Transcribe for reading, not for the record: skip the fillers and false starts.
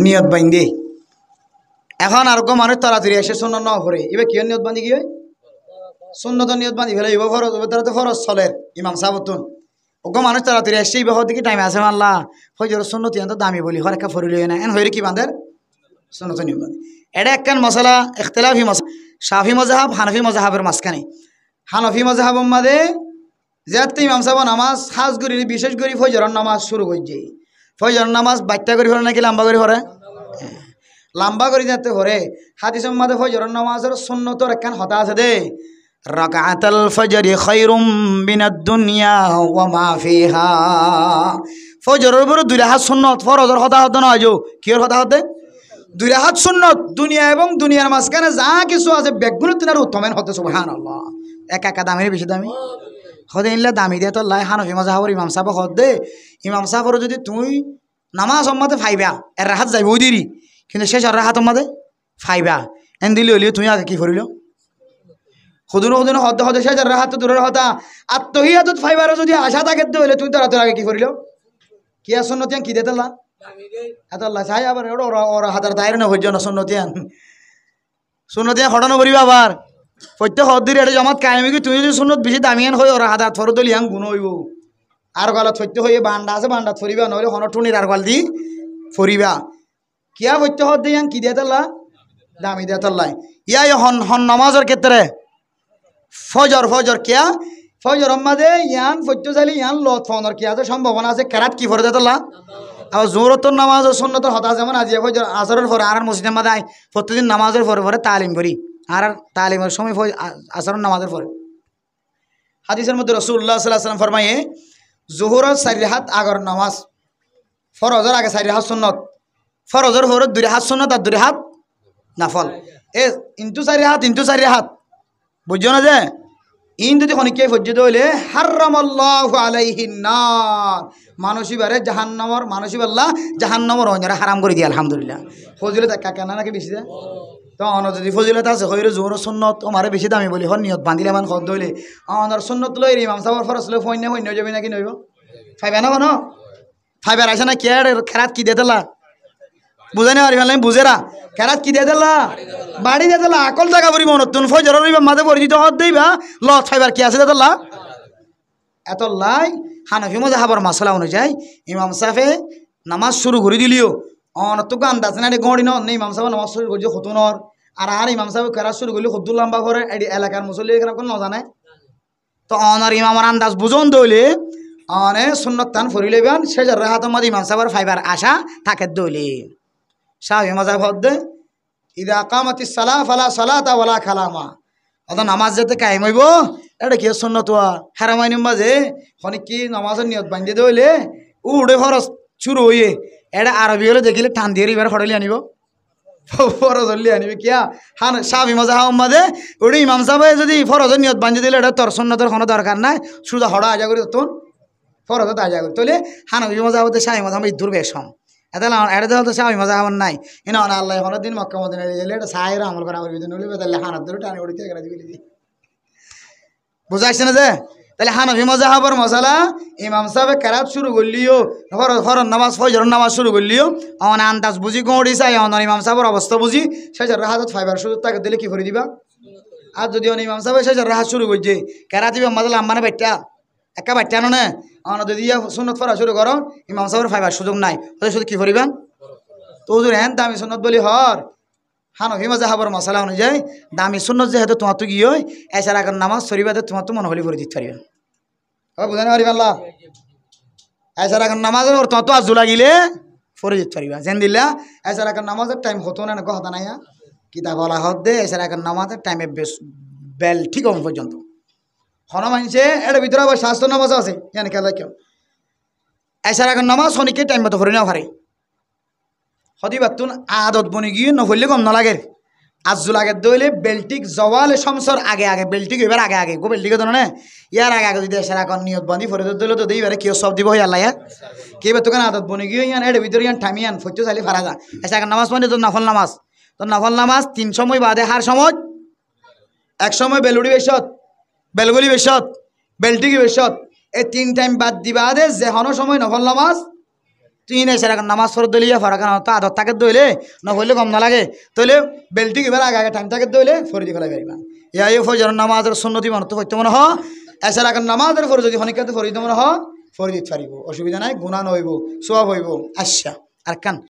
নিয়ত বাইন্দে এখন আর মানুষ তাড়াতাড়ি এসে সুন্নত ন পড়ে এবার কি নিয়ত বান্ধি কি হয় সুন্নত নিয়ত বান্ধি ফেলে এবার ফরজ তারা তো ফরজ চলের ইমাম সাহেবতুন ওগো মানুষ তাড়াতাড়ি এসছে এবার দিকে টাইম আছে আল্লাহ ফজর সুন্নত ইয়ান তো দামি বলি হরেকা ফরিল না এন হইরে কি বাঁধের সুন্নত নিয়ত বান্ধি এটা একখান মশলা ইখতিলাফি মশলা শাফি মজাহাব হানফি মজাহাবের মাঝখানে হানফি মজাহাব মাদে যাতে ইমাম সাহেব নামাজ খাস করি বিশেষ করে ফজরের নামাজ শুরু করছে ফজরের নামাজ বাচ্চা করে ফেলে নাকি লম্বা করে ফেলে লম্বা করে যাতে হরে হাদিসের মাঝে ফজরের নামাজের সুন্নতর একখান হতা আছে দে রাকাতুল ফজরি খায়রুম মিনাদ দুনিয়া ওয়া মা ফিহা ফজরের উপর দুই রাকাত সুন্নত ফরজের হতা হতা না আজো কির হতা হতে দুই রাকাত সুন্নত দুনিয়া এবং দুনিয়ার মাঝখানে যা কিছু আছে বেগুন তিনার উত্তমেন হতে সুবহানাল্লাহ একা একা দামের বেশি দামি হদে ইল্লা দামি দিয়ে তো লাই হানফি মাযহাবের ইমাম সাহেব হদ দে ইমাম সাহেবের যদি তুই নামাজ সম্মাতে ফাইবা এর রাহাত যাইব দিরি কিন্তু শেষ আর রাহাত সম্মাতে ফাইবা এন দিলি হলিও তুই আগে কি করিল হুদুন হুদুন হদ হদে শেষ আর রাহাত দূরের হতা আত্মহিয়াত ফাইবার যদি আশা থাকে হলে তুই তো রাতের আগে কি করিল কি আর সুন্নতিয়ান কি দিতে লা এত আল্লাহ চাই আবার ওরা হাজার দায়ের না হইজ না সুন্নতিয়ান সুন্নতিয়ান হঠানো করিবা আবার প্রত্যেক হদ্দির এটা জমাত কায়েমি কি তুই যদি সুন্নত বেশি দামিয়ান হয়ে ওরা হাজার ফরদল ইয়াং গুণ হইব আর গলত সত্য হয়ে বান্ডা আছে বান্ডাত ফরিবা নহলে হন টুনির আর গল দি ফরিবা কিয়া সত্য হদ ইয়াং কি দিয়ে তাল্লা দামি দিয়ে তাল্লাই ইয়া হন হন নামাজের ক্ষেত্রে ফজর ফজর কিয়া ফজর মাদে ইয়ান সত্য চাইলে ইয়ান লত ফোনের কি আছে সম্ভাবনা আছে কেরাত কি ফরে দিয়ে তাল্লা আবার জোরতর নামাজ ও সুন্নতর হতা যেমন আজি ফজর আসরের পরে আর মসজিদের মাদে আয় প্রতিদিন নামাজের পরে পরে তালিম করি আর তালিমের সময় আসরের নামাজের পরে হাদিসের মধ্যে রাসূলুল্লাহ সাল্লাল্লাহু আলাইহি ওয়াসাল্লাম ফরমায়ে জোহরের 4 রাকাত আগর নামাজ ফরজের আগে 4 রাকাত সুন্নত ফরজের পরে 2 রাকাত সুন্নত আর 2 রাকাত নফল এ ইনটু 4 রাকাত বুঝছো না যে ইন যদি খনিকে ফজ্জিত হইলে হারামাল্লাহু আলাইহিন নার মানুষিবারে জাহান্নামর মানুষিবাল্লাহ জাহান্নামর অন্যরা হারাম করে দিয়ে আলহামদুলিল্লাহ ফজিলত একা কেন নাকি বেশি দেয় তো অন্য যদি ফজিলত আছে হইরে জোহর সুন্নত আমারে বেশি দামি বলি হন নিয়ত বান্ধিলে মান খদ হইলে অনর সুন্নত লই ইমাম সাহেবের ফরজ লই ফইন যাবে নাকি নইব ফাইবা না বনো ফাইবার আসে না কে খেরাত কি দিয়ে দিলা বুঝাই না পারিবা বুঝেরা খেরাত কি দিয়ে দিলা বাড়ি দিয়ে দিলা আকল জায়গা পড়ি মনত তুন ফজরের রইবা মাঝে পরিচিত হদ দিবা লত ফাইবার কি আছে দিলা এত লাই হানফি মাযহাবের মাসলা অনুযায়ী ইমাম সাহেব নামাজ শুরু করে দিলিও অনতুক আন্দাজ না গড়ি ন ইমাম সাহেব নামাজ শুরু করছে হতুনর আর ইমাম সাহেব খেরা শুরু করলে হদ্দুল লম্বা করে এলাকার মুসল্লি এখানে কোনো নজানে তো অনার ইমামার আন্দাজ বুঝন দইলে অনে সুন্নত তান ফরিলে বেন শেষের রাহাতের মধ্যে ইমাম সাহেবের ফাইবার আশা থাকে দইলে শাফি মাযহাব হদ্দে ইদা কামাতিস সালাহ ফালা সালাতা ওয়ালা কালামা অত নামাজ যেতে কায়েম হইব এটা কি সুন্নত হারামাইনের মাঝে খনিক কি নামাজের নিয়ত বান্ধি দইলে উড়ে ফরজ শুরু হইয়ে এটা আরবি হলে দেখিলে টান দিয়ে এবার হটালি আনিব ফরজ হলি আনিবে কিয়া হান শাফি মাযহাব মাঝে ওই ইমাম সাহেব যদি ফরজের নিয়ত বান্ধি দিলে এটা তোর সুন্নতের কোনো দরকার নাই শুধু হড়া আজা করি তোর ফরজত আজা করি তাহলে হানফি মাযহাবতে শাফি মাযহাব ইদুর বেশম এটা তো শাফি মাযহাব নাই ইনা আল্লাহ হনের দিন মক্কা মদিনা গেলে এটা সাহের আমল করা করবি নইলে বেদালে হানাত ধরে টানি উড়িতে গেলা দিবি বুঝাইছ না যে তাহলে হানফি মাযহাবের মশলা ইমাম সাহেব কেরাত শুরু করলিও ফরজ নামাজ ফজরের নামাজ শুরু করলিও অন আন্দাজ বুঝি গড়ি চাই অন ইমাম সাহেবের অবস্থা বুঝি শেষের রাহাত ফাইবার শুরু তাকে দিলে কি করে দিবা আর যদি অন ইমাম সাহেব শেষের রাহাত শুরু করছে কেরাত দিবা মাদল আম্মানে বাচ্চা একা বাচ্চা নে অন যদি সুন্নত ফরা শুরু করো ইমাম সাহেবের ফাইবার সুযোগ নাই তাহলে শুধু কি করিবেন তো হুজুর হ্যাঁ দামি সুন্নত বলি হর হানফি মাযহাবের মশলা অনুযায়ী দামি সুন্নত যেহেতু তোমার তো গিয়ে এছাড়া এখন নামাজ শরীফাতে তোমার তো মনে হলি করে দিতে পারিবেন বুঝানি পারিবেন আল্লাহ এছাড়া এখন নামাজের তোমার তো আজু লাগিলে ফরে দিতে পারিবা যেন দিলা এছাড়া এখন নামাজের টাইম হতো না কথা নাই কিতাব বলা হত দে এছাড়া এখন নামাজের টাইমে বেল ঠিক হন পর্যন্ত হন মানছে এটা ভিতরে আবার স্বাস্থ্য নামাজ আছে জানি খেলা কেউ এছাড়া এখন নামাজ শনিকে টাইম মতো ফরে নেওয়া পারে হদিবাতুন আদত বনি গিয়ে নফরলে কম নালাগে আজু লাগে দইলে বেল্টিক জওয়ালে সমসর আগে আগে বেল্টিক এবার আগে আগে গো বেল্টিকে তো না ইয়ার আগে আগে যদি এসারা কোন নিয়ত বান্ধি ফরে দিলে তো দেইবারে কেউ সব দিব হই আল্লাহ কে বে তোকান আদত বনি গিয়ে ইয়ান এর ভিতর ইয়ান ঠামিয়ান ফচ্চো চালি ফারা যা এসা নামাজ মানে তো নফল নামাজ 3 সময় বাদে হার সময় এক সময় বেলুড়ি বেশত বেলগুলি বেশত বেল্টিকি বেশত এই 3 টাইম বাদ দিবা দে যে হনো সময় নফল নামাজ তুই নাই স্যার এখন নামাজ ফরত দলিয়া ফারাকান তো আদত তাকে দইলে নহলে কম না লাগে তইলে বেল্টি কিবার আগে আগে টাইম তাকে দইলে ফরি দি ফেলাই পারিবা ইয়াই ফজর নামাজের সুন্নতি মানুষ তো হইতে মনে হ এছাড়া এখন নামাজের ফরজ যদি হনিকাতে ফরি দিতে মনে হ ফরি দিতে পারিব অসুবিধা নাই গুনাহ নইব সওয়াব হইব আচ্ছা আর কান